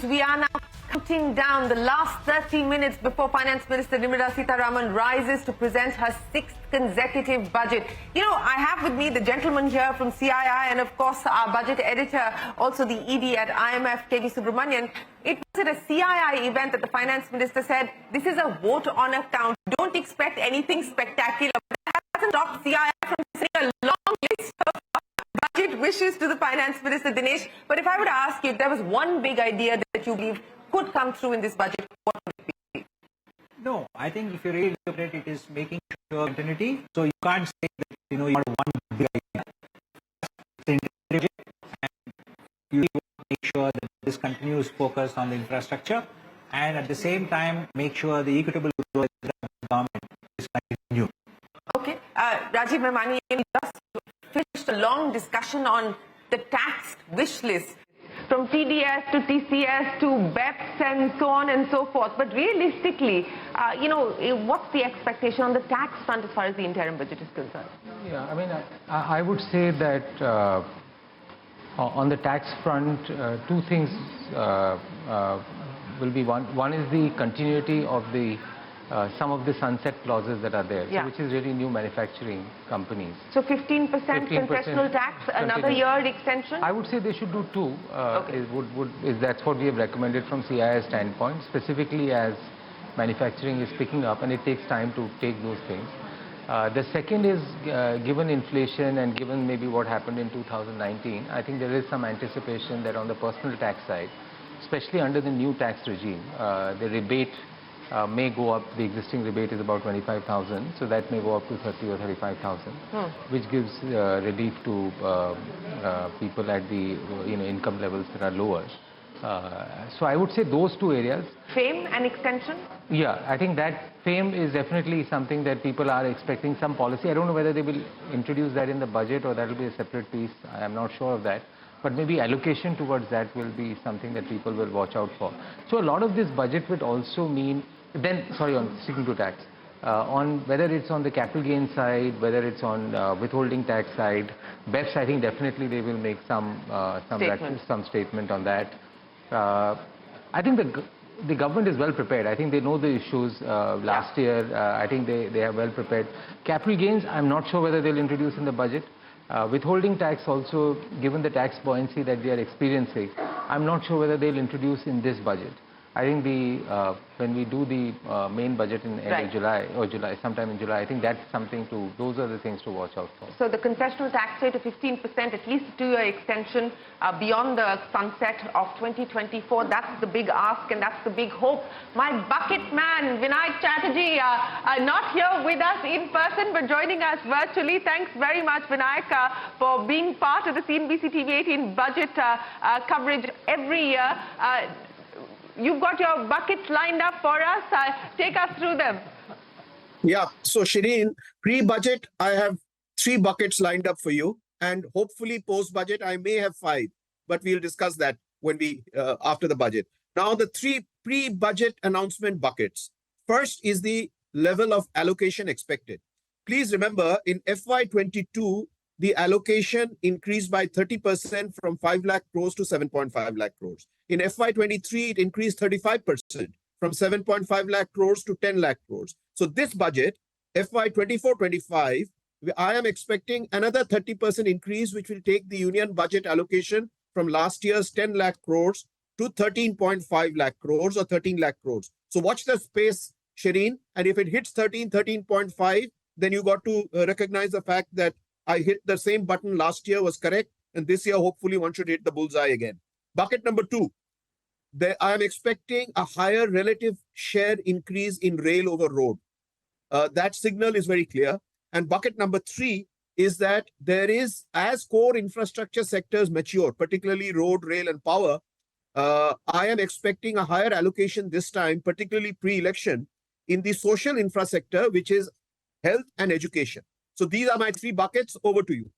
we are now counting down the last 30 minutes before Finance Minister Nirmala Sitharaman rises to present her 6th consecutive budget. You know, I have with me the gentleman here from CII and, of course, our budget editor, also the ED at IMF, Subramanian. It was at a CII event that the Finance Minister said, this is a vote on account. Don't expect anything spectacular. But that hasn't stopped CII from saying a long list of budget wishes to the Finance Minister, Dinesh. But if I were to ask you, if there was one big idea that you believe could come through in this budget, what would it be? No, I think if you really look at it, it is making sure continuity. So you can't say that, you know, you want one big idea. And you want to make sure that this continuous focus on the infrastructure and at the same time make sure the equitable growth of the government is continued. Okay. Rajiv Memani just finished a long discussion on the tax wish list, from TDS to TCS to BEPS and so on and so forth. But realistically, you know, what's the expectation on the tax front as far as the interim budget is concerned? Yeah, I mean, I would say that on the tax front, two things will be one is the continuity of the some of the sunset clauses that are there, yeah. So which is really new manufacturing companies. So 15% concessional tax, another year extension? I would say they should do two. Okay. That's what we have recommended from CII's standpoint, specifically as manufacturing is picking up and it takes time to take those things. The second is, given inflation and given maybe what happened in 2019, I think there is some anticipation that on the personal tax side, especially under the new tax regime, the rebate may go up. The existing rebate is about 25,000, so that may go up to 30 or 35,000, which gives relief to people at the income levels that are lower. So I would say those two areas. FAME and extension? Yeah, I think that FAME is definitely something that people are expecting some policy. I don't know whether they will introduce that in the budget or that will be a separate piece. I am not sure of that. But maybe allocation towards that will be something that people will watch out for. So a lot of this budget would also mean, on sticking to tax, on whether it's on the capital gain side, whether it's on withholding tax side, BEPS, I think definitely they will make some statement on that. I think the government is well prepared. I think they know the issues last year. I think they are well prepared. Capital gains, I'm not sure whether they'll introduce in the budget. Withholding tax also, given the tax buoyancy that they are experiencing, I'm not sure whether they'll introduce in this budget. I think when we do the main budget in end of July, sometime in July, I think that's something those are the things to watch out for. So the concessional tax rate of 15%, at least a 2-year extension beyond the sunset of 2024, that's the big ask and that's the big hope. My bucket man, Vinayak Chatterjee, not here with us in person but joining us virtually. Thanks very much, Vinayak, for being part of the CNBC-TV18 budget coverage every year. You've got your buckets lined up for us. Take us through them. Yeah. So, Sheeren, pre-budget, I have 3 buckets lined up for you. And hopefully post-budget, I may have 5. But we'll discuss that when we after the budget. Now, the 3 pre-budget announcement buckets. First is the level of allocation expected. Please remember, in FY22, the allocation increased by 30% from 5 lakh crores to 7.5 lakh crores. In FY23, it increased 35% from 7.5 lakh crores to 10 lakh crores. So this budget, FY24-25, I am expecting another 30% increase, which will take the union budget allocation from last year's 10 lakh crores to 13.5 lakh crores or 13 lakh crores. So watch the space, Sheeren. And if it hits 13.5, then you got to recognize the fact that I hit the same button last year was correct. And this year, hopefully, one should hit the bullseye again. Bucket number 2, I am expecting a higher relative share increase in rail over road. That signal is very clear. And bucket number 3 is that there is, as core infrastructure sectors mature, particularly road, rail, and power, I am expecting a higher allocation this time, particularly pre-election, in the social infra sector, which is health and education. So these are my 3 buckets. Over to you.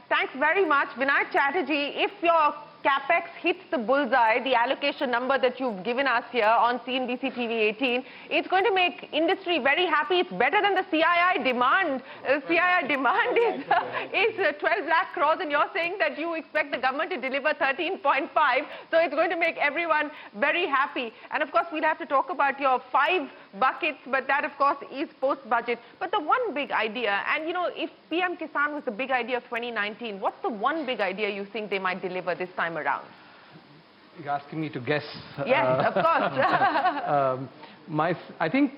Thanks very much, Vinayak Chatterjee. If your Capex hits the bullseye, the allocation number that you've given us here on CNBC-TV18, it's going to make industry very happy. It's better than the CII demand. CII demand is 12 lakh crores, and you're saying that you expect the government to deliver 13.5. So it's going to make everyone very happy. And of course, we'll have to talk about your 5 buckets, but that, of course, is post-budget. But the one big idea, and you know, if PM Kisan was the big idea of 2019, what's the one big idea you think they might deliver this time around? You're asking me to guess. Yes, of course. I think,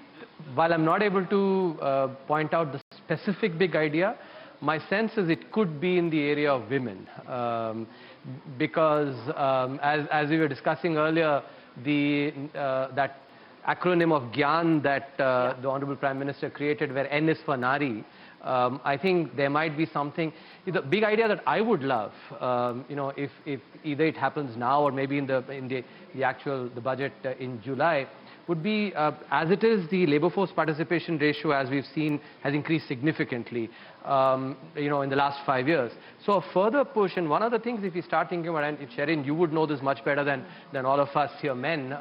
while I'm not able to point out the specific big idea, my sense is it could be in the area of women. Because as we were discussing earlier, that acronym of GYAN that the Honorable Prime Minister created, where N is for Nari, I think there might be something. The big idea that I would love, you know, if either it happens now or maybe in the budget in July, would be, as it is, the labour force participation ratio, as we've seen, has increased significantly, you know, in the last 5 years. So a further push, and one of the things, if you start thinking about, and Sheeren, you would know this much better than all of us here men,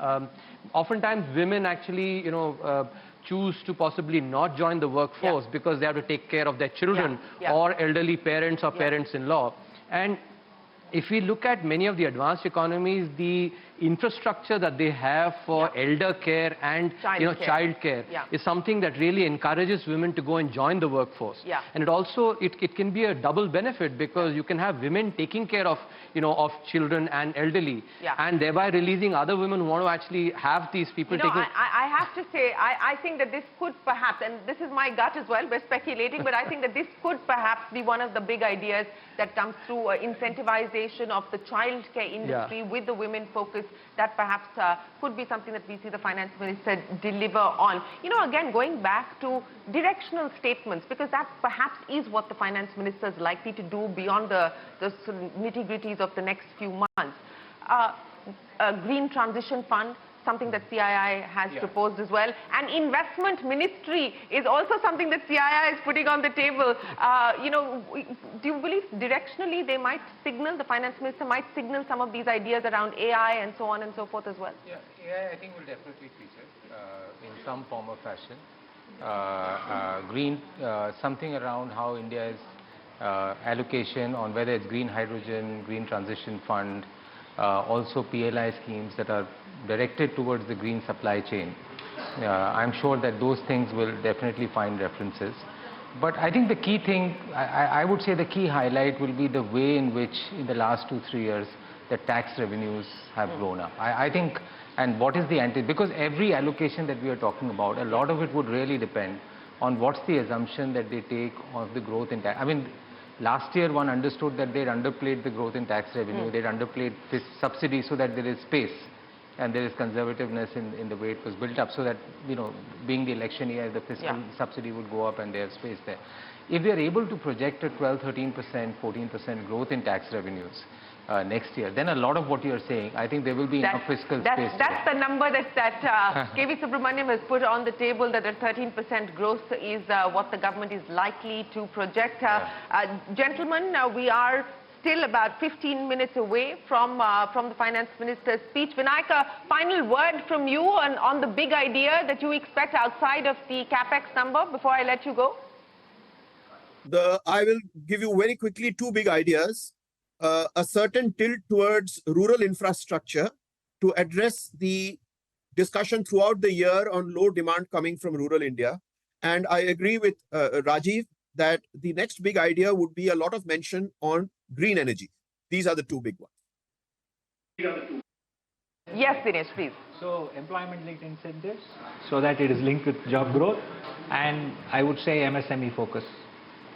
oftentimes women actually, you know, choose to possibly not join the workforce because they have to take care of their children or elderly parents or parents-in-law. And if we look at many of the advanced economies, the infrastructure that they have for elder care and child care is something that really encourages women to go and join the workforce. And it also, it can be a double benefit, because you can have women taking care of, you know, of children and elderly, and thereby releasing other women who want to actually have these people taking. I have to say, I think that this could perhaps, and this is my gut as well, we're speculating, but I think that this could perhaps be one of the big ideas that comes through, incentivization of the childcare industry with the women focus. That perhaps could be something that we see the finance minister deliver on. You know, again, going back to directional statements, because that perhaps is what the finance minister is likely to do beyond the nitty-gritties of the next few months. A green transition fund, something that CII has proposed as well. And investment ministry is also something that CII is putting on the table. You know, do you believe directionally they might signal, the finance minister might signal some of these ideas around AI and so on and so forth as well? Yeah, AI I think will definitely feature in some form or fashion. Green, something around how India's allocation on whether it's green hydrogen, green transition fund, also PLI schemes that are directed towards the green supply chain. I'm sure that those things will definitely find references. But I think the key thing, I would say the key highlight will be the way in which in the last 2-3 years the tax revenues have grown up. I think, and what is the because every allocation that we are talking about, a lot of it would really depend on what's the assumption that they take of the growth in tax. I mean, last year one understood that they'd underplayed the growth in tax revenue, they'd underplayed this subsidy so that there is space and there is conservativeness in the way it was built up, so that, you know, being the election year, the fiscal subsidy would go up and there's space there. If we are able to project a 12, 13%, 14% growth in tax revenues next year, then a lot of what you are saying, I think there will be enough fiscal space. That's the number that KV Subramanian has put on the table, that a 13% growth is what the government is likely to project. Gentlemen, we are still about 15 minutes away from the finance minister's speech. Vinayak, a final word from you on the big idea that you expect outside of the Capex number before I let you go. I will give you very quickly 2 big ideas. A certain tilt towards rural infrastructure to address the discussion throughout the year on low demand coming from rural India. And I agree with Rajiv that the next big idea would be a lot of mention on green energy. These are the 2 big ones. Yes, Dinesh, please. So employment-linked incentives, so that it is linked with job growth, and I would say MSME focus.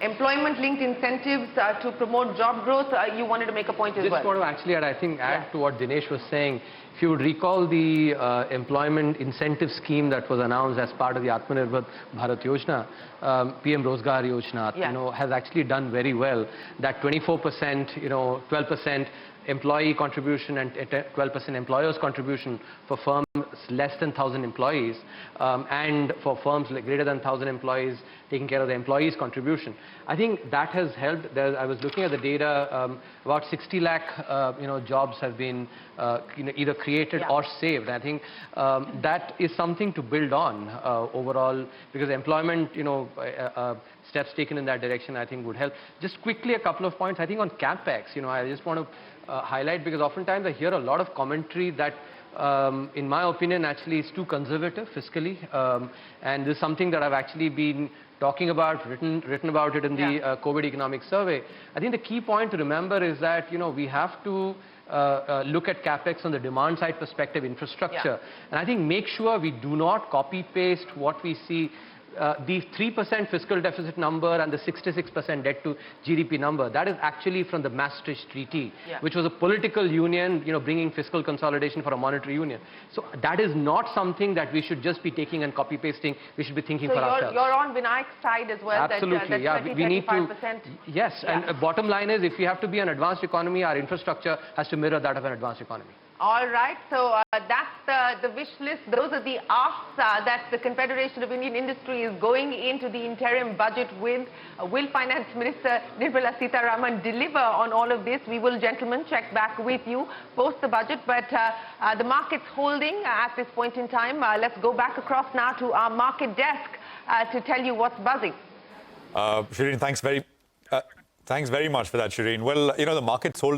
Employment-linked incentives to promote job growth, you wanted to make a point as well. Just want to actually add to what Dinesh was saying. If you would recall the employment incentive scheme that was announced as part of the Atmanirbhar Bharat Yojana, PM Rozgar Yojana, you know, has actually done very well. That 24%, you know, 12% employee contribution and 12% employers contribution for firm less than 1,000 employees and for firms like greater than 1,000 employees taking care of the employees' contribution. I think that has helped. I was looking at the data, about 60 lakh jobs have been either created or saved. I think that is something to build on overall, because employment, steps taken in that direction, I think would help. Just quickly a couple of points. I think on Capex, I just want to highlight, because oftentimes I hear a lot of commentary that in my opinion actually is too conservative fiscally, and this is something that I've actually been talking about, written about it in the COVID economic survey. I think the key point to remember is that we have to look at Capex on the demand side perspective, infrastructure, and I think make sure we do not copy paste what we see. The 3% fiscal deficit number and the 66% debt to GDP number, that is actually from the Maastricht Treaty, which was a political union, bringing fiscal consolidation for a monetary union. So that is not something that we should just be taking and copy pasting. We should be thinking for ourselves. You're on Vinayak's side as well. Absolutely, that we need to. Yes, Yeah. and bottom line is, if we have to be an advanced economy, our infrastructure has to mirror that of an advanced economy. All right, so that's the wish list. Those are the asks that the Confederation of Indian Industry is going into the interim budget with. Will Finance Minister Nirmala Sitharaman deliver on all of this? We will, gentlemen, check back with you post the budget, but the market's holding at this point in time. Let's go back across now to our market desk to tell you what's buzzing. Sheeren, thanks very much for that, Sheeren. Well, the market's holding.